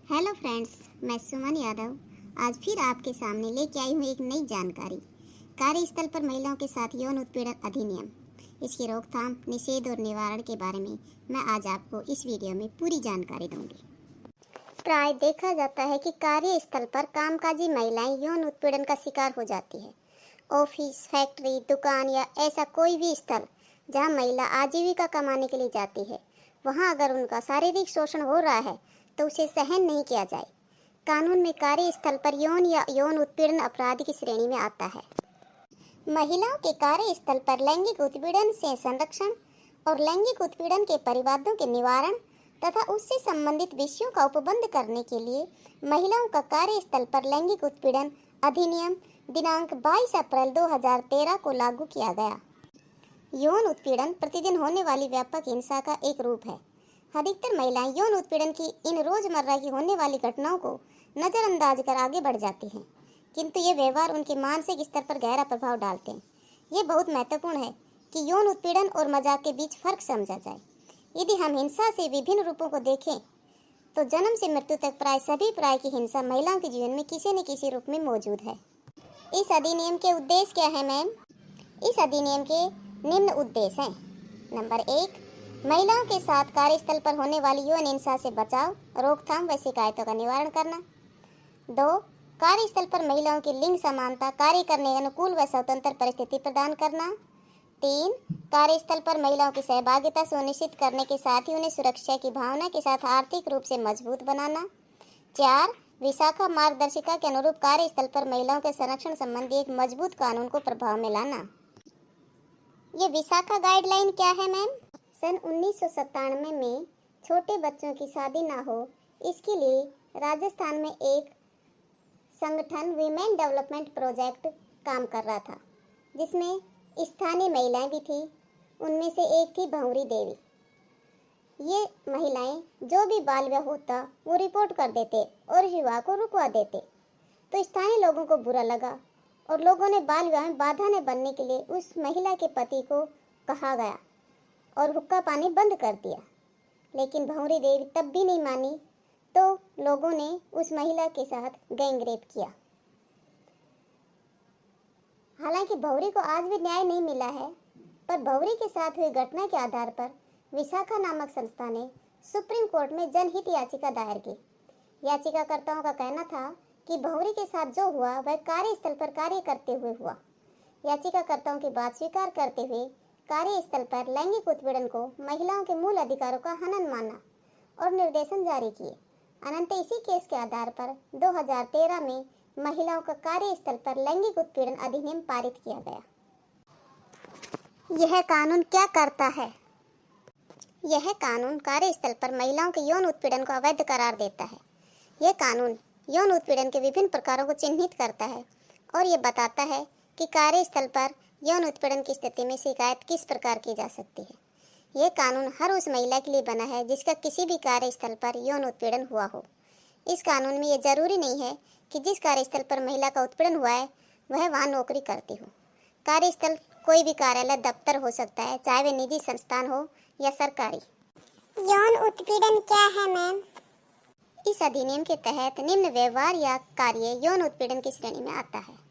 Hello friends, मैं सुमन यादव आज फिर आपके सामने लेके आई हूँ एक नई जानकारी। कार्यस्थल पर महिलाओं के साथ यौन उत्पीड़न अधिनियम, इसकी रोकथाम, निषेध और निवारण के बारे में मैं आज आपको इस वीडियो में पूरी जानकारी दूंगी। प्राय देखा जाता है कि कार्यस्थल पर कामकाजी महिलाएं यौन उत्पीड़न का शिकार हो जाती है। ऑफिस, फैक्ट्री, दुकान या ऐसा कोई भी स्थल जहां महिला आजीविका कमाने के लिए जाती है, वहां अगर उनका शारीरिक शोषण हो रहा है तो उसे सहन नहीं किया जाए। कानून में कार्यस्थल पर यौन या यौन उत्पीड़न अपराध की श्रेणी में आता है। महिलाओं के कार्यस्थल पर लैंगिक उत्पीड़न से संरक्षण और लैंगिक उत्पीड़न के परिवादों के निवारण तथा उससे संबंधित विषयों का उपबंध करने के लिए महिलाओं का कार्यस्थल पर लैंगिक उत्पीड़न अधिनियम दिनांक 22 अप्रैल 2013 को लागू किया गया। यौन उत्पीड़न प्रतिदिन होने वाली व्यापक हिंसा का एक रूप है। अधिकतर महिलाएं यौन उत्पीड़न की इन रोजमर्रा की होने वाली घटनाओं को नजरअंदाज कर आगे बढ़ जाती हैं, किंतु ये व्यवहार उनके मानसिक स्तर पर गहरा प्रभाव डालते हैं। ये बहुत महत्वपूर्ण है कि यौन उत्पीड़न और मजाक के बीच फर्क समझा जाए। यदि हम हिंसा से विभिन्न रूपों को देखें तो जन्म से मृत्यु तक प्राय सभी प्रकार की हिंसा महिलाओं के जीवन में किसी न किसी रूप में मौजूद है। इस अधिनियम के उद्देश्य क्या है मैम? इस अधिनियम के निम्न उद्देश्य हैं। नंबर 1, महिलाओं के साथ कार्यस्थल पर होने वाली यौन हिंसा से बचाव, रोकथाम व शिकायतों का निवारण करना। 2, कार्यस्थल पर महिलाओं की लिंग समानता, कार्य करने अनुकूल व स्वतंत्र परिस्थिति प्रदान करना। 3, कार्यस्थल पर महिलाओं की सहभागिता सुनिश्चित करने के साथ ही उन्हें सुरक्षा की भावना के साथ आर्थिक रूप से मजबूत बनाना। 4, विशाखा मार्गदर्शिका के अनुरूप कार्यस्थल पर महिलाओं के संरक्षण संबंधी एक मजबूत कानून को प्रभाव में लाना। ये विशाखा गाइडलाइन क्या है मैम? सन 1997 में छोटे बच्चों की शादी ना हो, इसके लिए राजस्थान में एक संगठन वीमेन डेवलपमेंट प्रोजेक्ट काम कर रहा था, जिसमें स्थानीय महिलाएं भी थी। उनमें से एक थी भंवरी देवी। ये महिलाएं जो भी बाल विवाह होता वो रिपोर्ट कर देते और विवाह को रुकवा देते। तो स्थानीय लोगों को बुरा लगा और लोगों ने बाल विवाह में बाधा न बनने के लिए उस महिला के पति को कहा गया और हुक्का पानी बंद कर दिया। लेकिन भंवरी देवी तब भी नहीं मानी, तो लोगों ने उस महिला के साथ गैंग रेप किया। हालांकि भंवरी को आज भी न्याय नहीं मिला है, पर भंवरी के साथ हुई घटना के आधार पर विशाखा नामक संस्था ने सुप्रीम कोर्ट में जनहित याचिका दायर की। याचिकाकर्ताओं का कहना था कि भंवरी के साथ जो हुआ वह कार्यस्थल पर कार्य करते हुए हुआ। याचिकाकर्ताओं की बात स्वीकार करते हुए कार्यस्थल पर लैंगिक उत्पीड़न को महिलाओं के मूल अधिकारों का हनन माना और निर्देशन जारी किए। अनंत इसी केस के आधार पर 2013 में महिलाओं का कार्यस्थल पर लैंगिक उत्पीड़न अधिनियम पारित किया गया। यह कानून क्या करता है? यह कानून कार्यस्थल पर महिलाओं के यौन उत्पीड़न को अवैध करार देता है। यह कानून यौन उत्पीड़न के विभिन्न प्रकारों को चिन्हित करता है और ये बताता है कि कार्यस्थल पर यौन उत्पीड़न की स्थिति में शिकायत किस प्रकार की जा सकती है। यह कानून हर उस महिला के लिए बना है जिसका किसी भी कार्यस्थल पर यौन उत्पीड़न हुआ हो। इस कानून में यह जरूरी नहीं है कि जिस कार्यस्थल पर महिला का उत्पीड़न हुआ है वह वहां नौकरी करती हो। कार्यस्थल कोई भी कार्यालय, दफ्तर हो सकता है, चाहे वह निजी संस्थान हो या सरकारी। यौन उत्पीड़न क्या है मैम? इस अधिनियम के तहत निम्न व्यवहार या कार्य यौन उत्पीड़न की श्रेणी में आता है।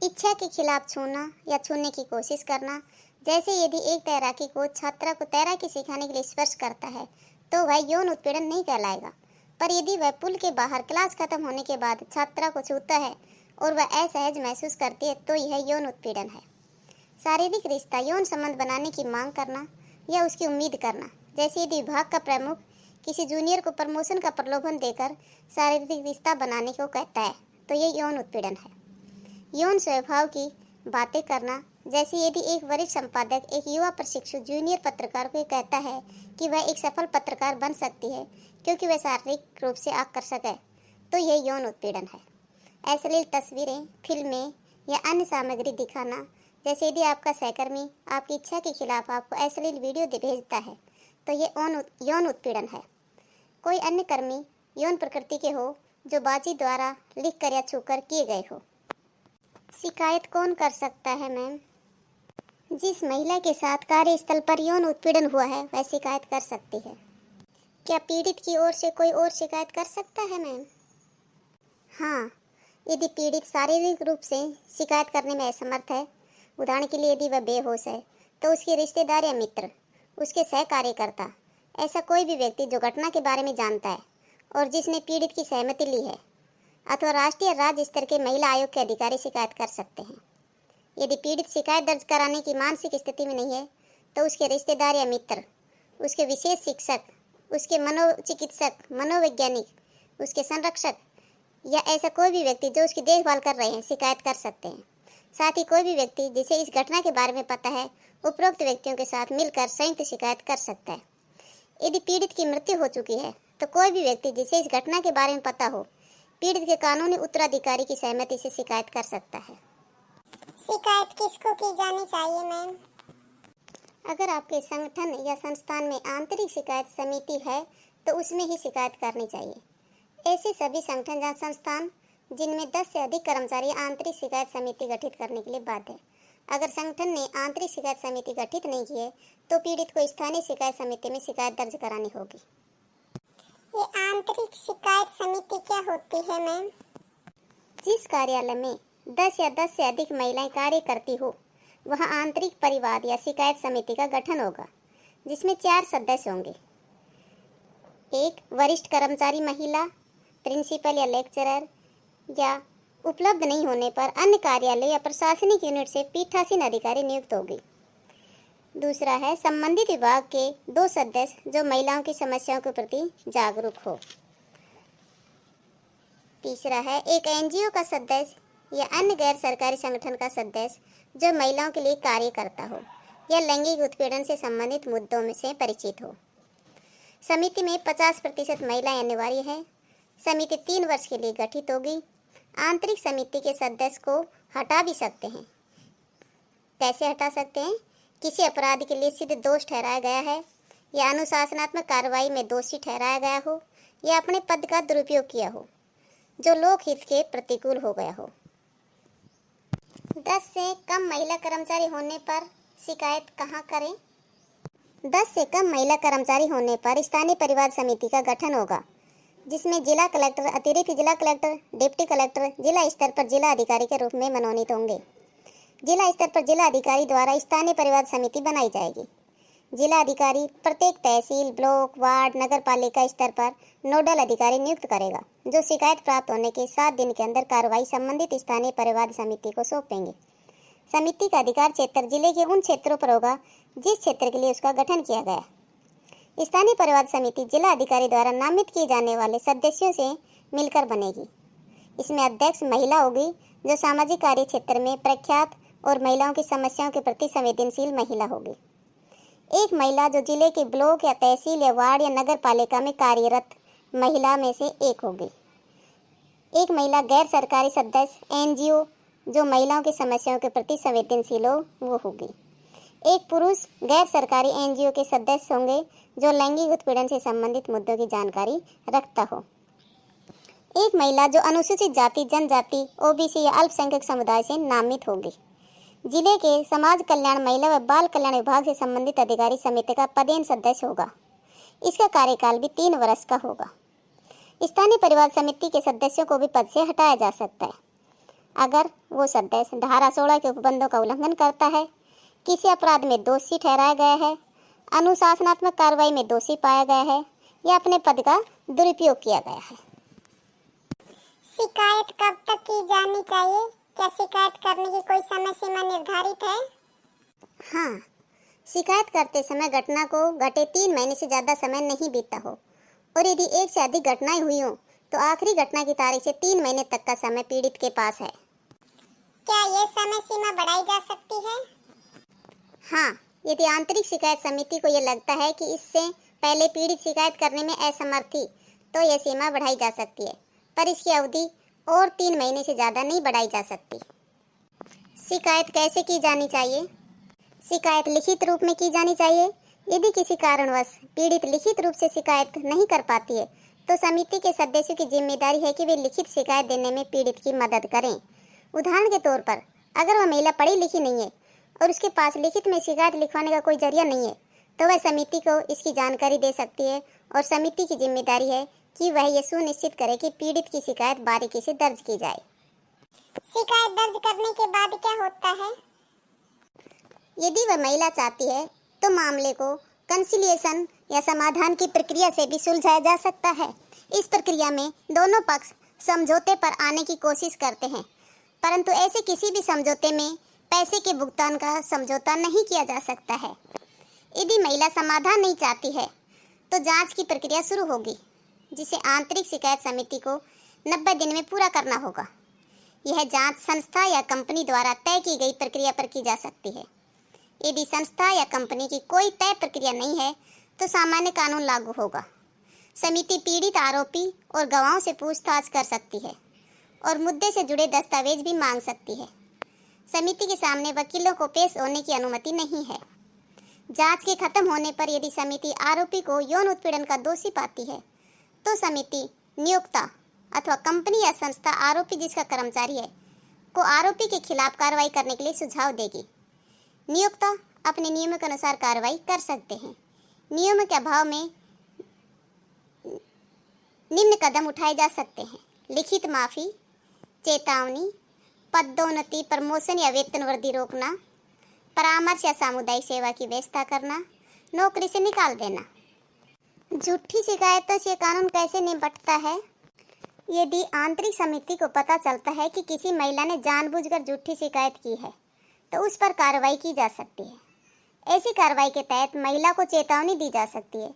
इच्छा के खिलाफ छूना या छूने की कोशिश करना, जैसे यदि एक तैराकी कोच छात्रा को तैराकी सिखाने के लिए स्पर्श करता है तो वह यौन उत्पीड़न नहीं कहलाएगा, पर यदि वह पुल के बाहर क्लास खत्म होने के बाद छात्रा को छूता है और वह असहज महसूस करती है तो यह यौन उत्पीड़न है। शारीरिक रिश्ता, यौन संबंध बनाने की मांग करना या उसकी उम्मीद करना, जैसे यदि विभाग का प्रमुख किसी जूनियर को प्रमोशन का प्रलोभन देकर शारीरिक रिश्ता बनाने को कहता है तो यह यौन उत्पीड़न है। यौन स्वभाव की बातें करना, जैसे यदि एक वरिष्ठ संपादक एक युवा प्रशिक्षु जूनियर पत्रकार को कहता है कि वह एक सफल पत्रकार बन सकती है क्योंकि वह शारीरिक रूप से आकर्षक है तो यह यौन उत्पीड़न है। अश्लील तस्वीरें, फिल्में या अन्य सामग्री दिखाना, जैसे यदि आपका सहकर्मी आपकी इच्छा के खिलाफ आपको अश्लील वीडियो भेजता है तो ये यौन उत्पीड़न है। कोई अन्य कर्मी यौन प्रकृति के हो जो बातचीत द्वारा, लिखकर या छूकर किए गए हो। शिकायत कौन कर सकता है मैम? जिस महिला के साथ कार्यस्थल पर यौन उत्पीड़न हुआ है वह शिकायत कर सकती है। क्या पीड़ित की ओर से कोई और शिकायत कर सकता है मैम? हाँ, यदि पीड़ित शारीरिक रूप से शिकायत करने में असमर्थ है, उदाहरण के लिए यदि वह बेहोश है, तो उसके रिश्तेदार या मित्र, उसके सहकार्यकर्ता, ऐसा कोई भी व्यक्ति जो घटना के बारे में जानता है और जिसने पीड़ित की सहमति ली है, अथवा राष्ट्रीय या राज्य स्तर के महिला आयोग के अधिकारी शिकायत कर सकते हैं। यदि पीड़ित शिकायत दर्ज कराने की मानसिक स्थिति में नहीं है, तो उसके रिश्तेदार या मित्र, उसके विशेष शिक्षक, उसके मनोचिकित्सक, मनोवैज्ञानिक, उसके संरक्षक या ऐसा कोई भी व्यक्ति जो उसकी देखभाल कर रहे हैं शिकायत कर सकते हैं। साथ ही कोई भी व्यक्ति जिसे इस घटना के बारे में पता है, उपरोक्त व्यक्तियों के साथ मिलकर संयुक्त शिकायत कर सकता है। यदि पीड़ित की मृत्यु हो चुकी है, तो कोई भी व्यक्ति जिसे इस घटना के बारे में पता हो, पीड़ित के कानूनी उत्तराधिकारी की सहमति से शिकायत कर सकता है। शिकायत किसको की जानी चाहिए मैम? अगर आपके संगठन या संस्थान में आंतरिक शिकायत समिति है, तो उसमें ही शिकायत करनी चाहिए। ऐसे सभी संगठन या संस्थान जिनमें 10 से अधिक कर्मचारी आंतरिक शिकायत समिति गठित करने के लिए बाध्य है। अगर संगठन ने आंतरिक शिकायत समिति गठित नहीं की है, तो पीड़ित को स्थानीय शिकायत समिति में शिकायत दर्ज करानी होगी। ये आंतरिक शिकायत समिति क्या होती है मैम? जिस कार्यालय में 10 या 10 से अधिक महिलाएं कार्य करती हो, वहां आंतरिक परिवाद या शिकायत समिति का गठन होगा, जिसमें 4 सदस्य होंगे। 1 वरिष्ठ कर्मचारी महिला, प्रिंसिपल या लेक्चरर, या उपलब्ध नहीं होने पर अन्य कार्यालय या प्रशासनिक यूनिट से पीठासीन अधिकारी नियुक्त होगी। दूसरा है संबंधित विभाग के 2 सदस्य जो महिलाओं की समस्याओं के प्रति जागरूक हो। तीसरा है एक एनजीओ का सदस्य या अन्य गैर सरकारी संगठन का सदस्य जो महिलाओं के लिए कार्य करता हो या लैंगिक उत्पीड़न से संबंधित मुद्दों में से परिचित हो। समिति में 50% महिलाएं अनिवार्य है। समिति 3 वर्ष के लिए गठित होगी। आंतरिक समिति के सदस्य को हटा भी सकते हैं। कैसे हटा सकते हैं? किसी अपराध के लिए सिद्ध दोष ठहराया गया है, या अनुशासनात्मक कार्रवाई में दोषी ठहराया गया हो, या अपने पद का दुरुपयोग किया हो जो लोकहित के प्रतिकूल हो गया हो। 10 से कम महिला कर्मचारी होने पर शिकायत कहाँ करें? 10 से कम महिला कर्मचारी होने पर स्थानीय परिवाद समिति का गठन होगा, जिसमें जिला कलेक्टर, अतिरिक्त जिला कलेक्टर, डिप्टी कलेक्टर जिला स्तर पर जिला अधिकारी के रूप में मनोनीत होंगे। जिला स्तर पर जिला अधिकारी द्वारा स्थानीय परिवाद समिति बनाई जाएगी। जिला अधिकारी प्रत्येक तहसील, ब्लॉक, वार्ड, नगर पालिका स्तर पर नोडल अधिकारी नियुक्त करेगा, जो शिकायत प्राप्त होने के 7 दिन के अंदर कार्रवाई संबंधित स्थानीय परिवाद समिति को सौंपेंगे। समिति का अधिकार क्षेत्र जिले के उन क्षेत्रों पर होगा जिस क्षेत्र के लिए उसका गठन किया गया। स्थानीय परिवाद समिति जिला अधिकारी द्वारा नामित किए जाने वाले सदस्यों से मिलकर बनेगी। इसमें अध्यक्ष महिला होगी, जो सामाजिक कार्य क्षेत्र में प्रख्यात और महिलाओं की समस्याओं के प्रति संवेदनशील महिला होगी। एक महिला जो जिले के ब्लॉक या तहसील या वार्ड या नगर पालिका में कार्यरत महिला में से एक होगी। एक महिला गैर सरकारी सदस्य एनजीओ जो महिलाओं की समस्याओं के प्रति संवेदनशील हो, वो होगी। एक पुरुष गैर सरकारी एनजीओ के सदस्य होंगे जो लैंगिक उत्पीड़न से संबंधित मुद्दों की जानकारी रखता हो। एक महिला जो अनुसूचित जाति, जनजाति, ओबीसी या अल्पसंख्यक समुदाय से नामित होगी। जिले के समाज कल्याण, महिला व बाल कल्याण विभाग से संबंधित अधिकारी समिति का पदेन सदस्य होगा। इसका कार्यकाल भी 3 वर्ष का होगा। स्थानीय परिवार समिति के सदस्यों को भी पद से हटाया जा सकता है अगर वो सदस्य धारा 16 के उपबंधों का उल्लंघन करता है, किसी अपराध में दोषी ठहराया गया है, अनुशासनात्मक कार्रवाई में दोषी पाया गया है, या अपने पद का दुरुपयोग किया गया है। शिकायत कब तक की जानी चाहिए? क्या शिकायत करने की कोई समय सीमा निर्धारित है? हाँ, शिकायत करते समय घटना को घटे 3 महीने से ज़्यादा समय नहीं बीतता हो, और यदि 1 से अधिक घटनाएं हुई हों, तो आखिरी घटना की तारीख से 3 महीने तक का समय पीड़ित के पास है। क्या ये समय सीमा बढ़ाई जा सकती है? हाँ, यदि आंतरिक शिकायत समिति को यह लगता है कि इससे पहले पीड़ित शिकायत करने में असमर्थ थी, तो यह सीमा बढ़ाई जा सकती है, पर इसकी अवधि और 3 महीने से ज़्यादा नहीं बढ़ाई जा सकती। शिकायत कैसे की जानी चाहिए? शिकायत लिखित रूप में की जानी चाहिए। यदि किसी कारणवश पीड़ित लिखित रूप से शिकायत नहीं कर पाती है, तो समिति के सदस्यों की जिम्मेदारी है कि वे लिखित शिकायत देने में पीड़ित की मदद करें। उदाहरण के तौर पर, अगर वह महिला पढ़ी लिखी नहीं है और उसके पास लिखित में शिकायत लिखवाने का कोई जरिया नहीं है, तो वह समिति को इसकी जानकारी दे सकती है और समिति की जिम्मेदारी है कि वह यह सुनिश्चित करे कि पीड़ित की शिकायत बारीकी से दर्ज की जाए। शिकायत दर्ज करने के बाद क्या होता है? यदि वह महिला चाहती है तो मामले को कंसिलिएशन या समाधान की प्रक्रिया से भी सुलझाया जा सकता है। इस प्रक्रिया में दोनों पक्ष समझौते पर आने की कोशिश करते हैं, परंतु ऐसे किसी भी समझौते में पैसे के भुगतान का समझौता नहीं किया जा सकता है। यदि महिला समाधान नहीं चाहती है तो जांच की प्रक्रिया शुरू होगी, जिसे आंतरिक शिकायत समिति को 90 दिन में पूरा करना होगा। यह जांच संस्था या कंपनी द्वारा तय की गई प्रक्रिया पर की जा सकती है। यदि संस्था या कंपनी की कोई तय प्रक्रिया नहीं है तो सामान्य कानून लागू होगा। समिति पीड़ित आरोपी और गवाहों से पूछताछ कर सकती है और मुद्दे से जुड़े दस्तावेज भी मांग सकती है। समिति के सामने वकीलों को पेश होने की अनुमति नहीं है। जांच के खत्म होने पर यदि समिति आरोपी को यौन उत्पीड़न का दोषी पाती है तो समिति नियोक्ता अथवा कंपनी या संस्था आरोपी जिसका कर्मचारी है को आरोपी के खिलाफ कार्रवाई करने के लिए सुझाव देगी। नियोक्ता अपने नियमों के अनुसार कार्रवाई कर सकते हैं। नियमों के अभाव में निम्न कदम उठाए जा सकते हैं: लिखित माफी, चेतावनी, पदोन्नति, प्रमोशन या वेतन वृद्धि रोकना, परामर्श या सामुदायिक सेवा की व्यवस्था करना, नौकरी से निकाल देना। झूठी शिकायतों से कानून कैसे निपटता है? यदि आंतरिक समिति को पता चलता है कि किसी महिला ने जानबूझकर झूठी शिकायत की है तो उस पर कार्रवाई की जा सकती है। ऐसी कार्रवाई के तहत महिला को चेतावनी दी जा सकती है,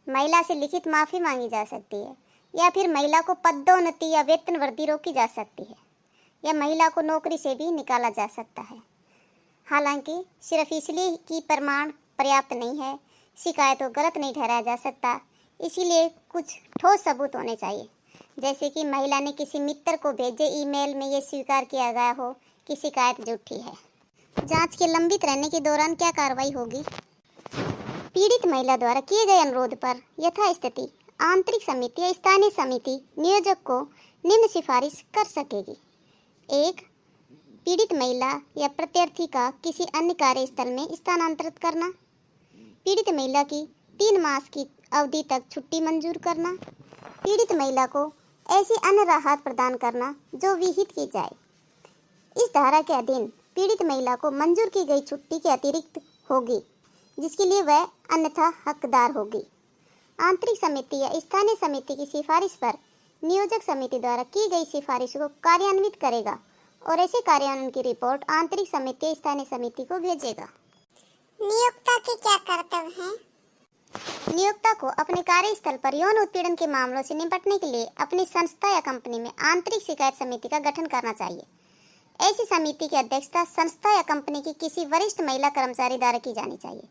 महिला से लिखित माफी मांगी जा सकती है या फिर महिला को पदोन्नति या वेतन वृद्धि रोकी जा सकती है या महिला को नौकरी से भी निकाला जा सकता है। हालांकि सिर्फ इसलिए कि प्रमाण पर्याप्त नहीं है, शिकायत को गलत नहीं ठहराया जा सकता, इसीलिए कुछ ठोस सबूत होने चाहिए, जैसे कि महिला ने किसी मित्र को भेजे ईमेल में ये स्वीकार किया गया हो कि शिकायत झूठी है। जांच के लंबित रहने के दौरान क्या कार्रवाई होगी? पीड़ित महिला द्वारा किए गए अनुरोध पर यथास्थिति आंतरिक समिति या स्थानीय समिति नियोजक को निम्न सिफारिश कर सकेगी: 1. पीड़ित महिला या प्रत्यार्थी का किसी अन्य कार्यस्थल में स्थानांतरित करना। पीड़ित महिला की 3 मास की अवधि तक छुट्टी मंजूर करना। पीड़ित महिला को ऐसी अन्य राहत प्रदान करना जो विहित की जाए। इस धारा के अधीन पीड़ित महिला को मंजूर की गई छुट्टी के अतिरिक्त होगी, जिसके लिए वह अन्यथा हकदार होगी। आंतरिक समिति या स्थानीय समिति की सिफारिश पर नियोजक समिति द्वारा की गई सिफारिश को कार्यान्वित करेगा और ऐसे कार्यान्वयन की रिपोर्ट आंतरिक समिति या स्थानीय समिति को भेजेगा। नियोक्ता के क्या कर्तव्य हैं? नियोक्ता को अपने कार्यस्थल पर यौन उत्पीड़न के मामलों से निपटने के लिए अपनी संस्था या कंपनी में आंतरिक शिकायत समिति का गठन करना चाहिए। ऐसी समिति की अध्यक्षता संस्था या कंपनी की किसी वरिष्ठ महिला कर्मचारी द्वारा की जानी चाहिए।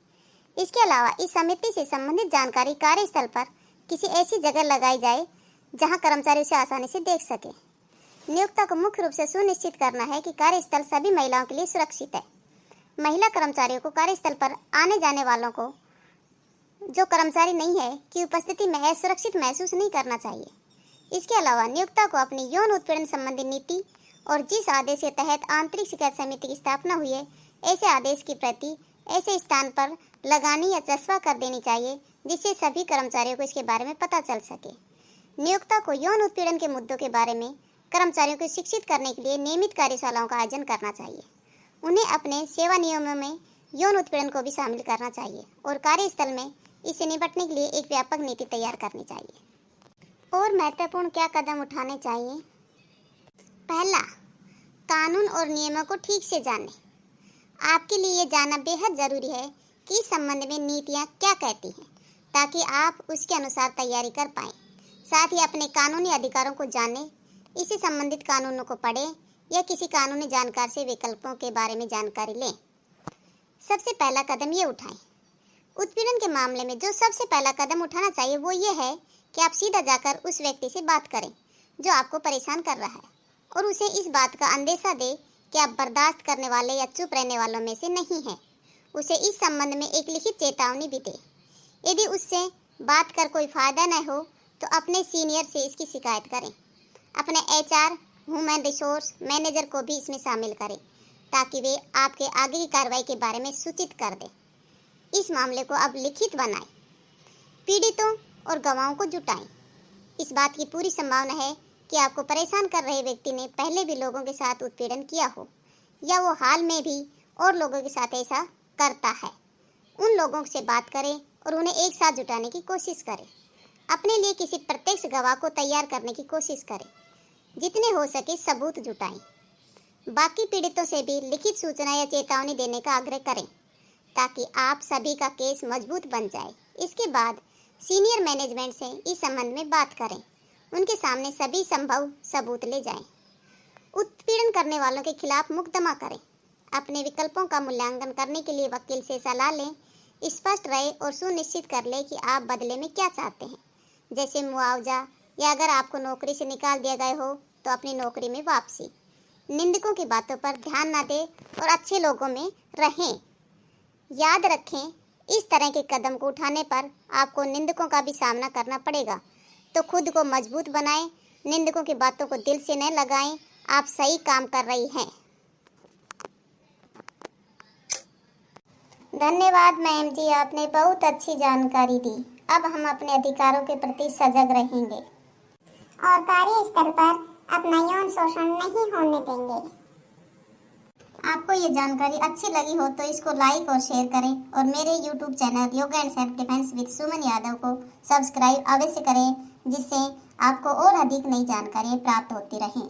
इसके अलावा इस समिति से संबंधित जानकारी कार्यस्थल पर किसी ऐसी जगह लगाई जाए जहां कर्मचारी उसे आसानी से देख सके। नियोक्ता को मुख्य रूप से सुनिश्चित करना है कि कार्यस्थल सभी महिलाओं के लिए सुरक्षित है। महिला कर्मचारियों को कार्यस्थल पर आने जाने वालों को जो कर्मचारी नहीं है की उपस्थिति में असुरक्षित महसूस नहीं करना चाहिए। इसके अलावा नियोक्ता को अपनी यौन उत्पीड़न संबंधी नीति और जिस आदेश के तहत आंतरिक शिकायत समिति की स्थापना हुई है, ऐसे आदेश की प्रति ऐसे स्थान पर लगानी या चस्पा कर देनी चाहिए जिससे सभी कर्मचारियों को इसके बारे में पता चल सके। नियोक्ता को यौन उत्पीड़न के मुद्दों के बारे में कर्मचारियों को शिक्षित करने के लिए नियमित कार्यशालाओं का आयोजन करना चाहिए। उन्हें अपने सेवा नियमों में यौन उत्पीड़न को भी शामिल करना चाहिए और कार्यस्थल में इससे निपटने के लिए एक व्यापक नीति तैयार करनी चाहिए। और महत्वपूर्ण क्या कदम उठाने चाहिए? पहला, कानून और नियमों को ठीक से जानें। आपके लिए ये जानना बेहद ज़रूरी है कि इस संबंध में नीतियाँ क्या कहती हैं, ताकि आप उसके अनुसार तैयारी कर पाएँ। साथ ही अपने कानूनी अधिकारों को जानें, इससे संबंधित कानूनों को पढ़ें या किसी कानूनी जानकार से विकल्पों के बारे में जानकारी लें। सबसे पहला कदम ये उठाएं। उत्पीड़न के मामले में जो सबसे पहला कदम उठाना चाहिए वो ये है कि आप सीधा जाकर उस व्यक्ति से बात करें जो आपको परेशान कर रहा है और उसे इस बात का अंदेशा दें कि आप बर्दाश्त करने वाले या चुप रहने वालों में से नहीं हैं। उसे इस संबंध में एक लिखित चेतावनी भी दें। यदि उससे बात कर कोई फ़ायदा न हो तो अपने सीनियर से इसकी शिकायत करें। अपने HR ह्यूमन रिसोर्स मैनेजर को भी इसमें शामिल करें ताकि वे आपके आगे की कार्रवाई के बारे में सूचित कर दें। इस मामले को अब लिखित बनाएं, पीड़ितों और गवाहों को जुटाएं। इस बात की पूरी संभावना है कि आपको परेशान कर रहे व्यक्ति ने पहले भी लोगों के साथ उत्पीड़न किया हो या वो हाल में भी और लोगों के साथ ऐसा करता है। उन लोगों से बात करें और उन्हें एक साथ जुटाने की कोशिश करें। अपने लिए किसी प्रत्यक्ष गवाह को तैयार करने की कोशिश करें। जितने हो सके सबूत जुटाएं। बाकी पीड़ितों से भी लिखित सूचना या चेतावनी देने का आग्रह करें ताकि आप सभी का केस मजबूत बन जाए। इसके बाद सीनियर मैनेजमेंट से इस संबंध में बात करें। उनके सामने सभी संभव सबूत ले जाएं। उत्पीड़न करने वालों के खिलाफ मुकदमा करें। अपने विकल्पों का मूल्यांकन करने के लिए वकील से सलाह लें। स्पष्ट रहे और सुनिश्चित कर लें कि आप बदले में क्या चाहते हैं, जैसे मुआवजा या अगर आपको नौकरी से निकाल दिया गया हो तो अपनी नौकरी में वापसी। निंदकों की बातों पर ध्यान न दें और अच्छे लोगों में रहें। याद रखें, इस तरह के कदम को उठाने पर आपको निंदकों का भी सामना करना पड़ेगा, तो खुद को मजबूत बनाएं। निंदकों की बातों को दिल से न लगाएं। आप सही काम कर रही हैं। धन्यवाद मैम जी, आपने बहुत अच्छी जानकारी दी। अब हम अपने अधिकारों के प्रति सजग रहेंगे और कार्यस्थल पर अपना यौन शोषण नहीं होने देंगे। आपको ये जानकारी अच्छी लगी हो तो इसको लाइक और शेयर करें और मेरे YouTube channel yoga and self defence with Suman Yadav को सब्सक्राइब अवश्य करें, जिससे आपको और अधिक नई जानकारियाँ प्राप्त होती रहें।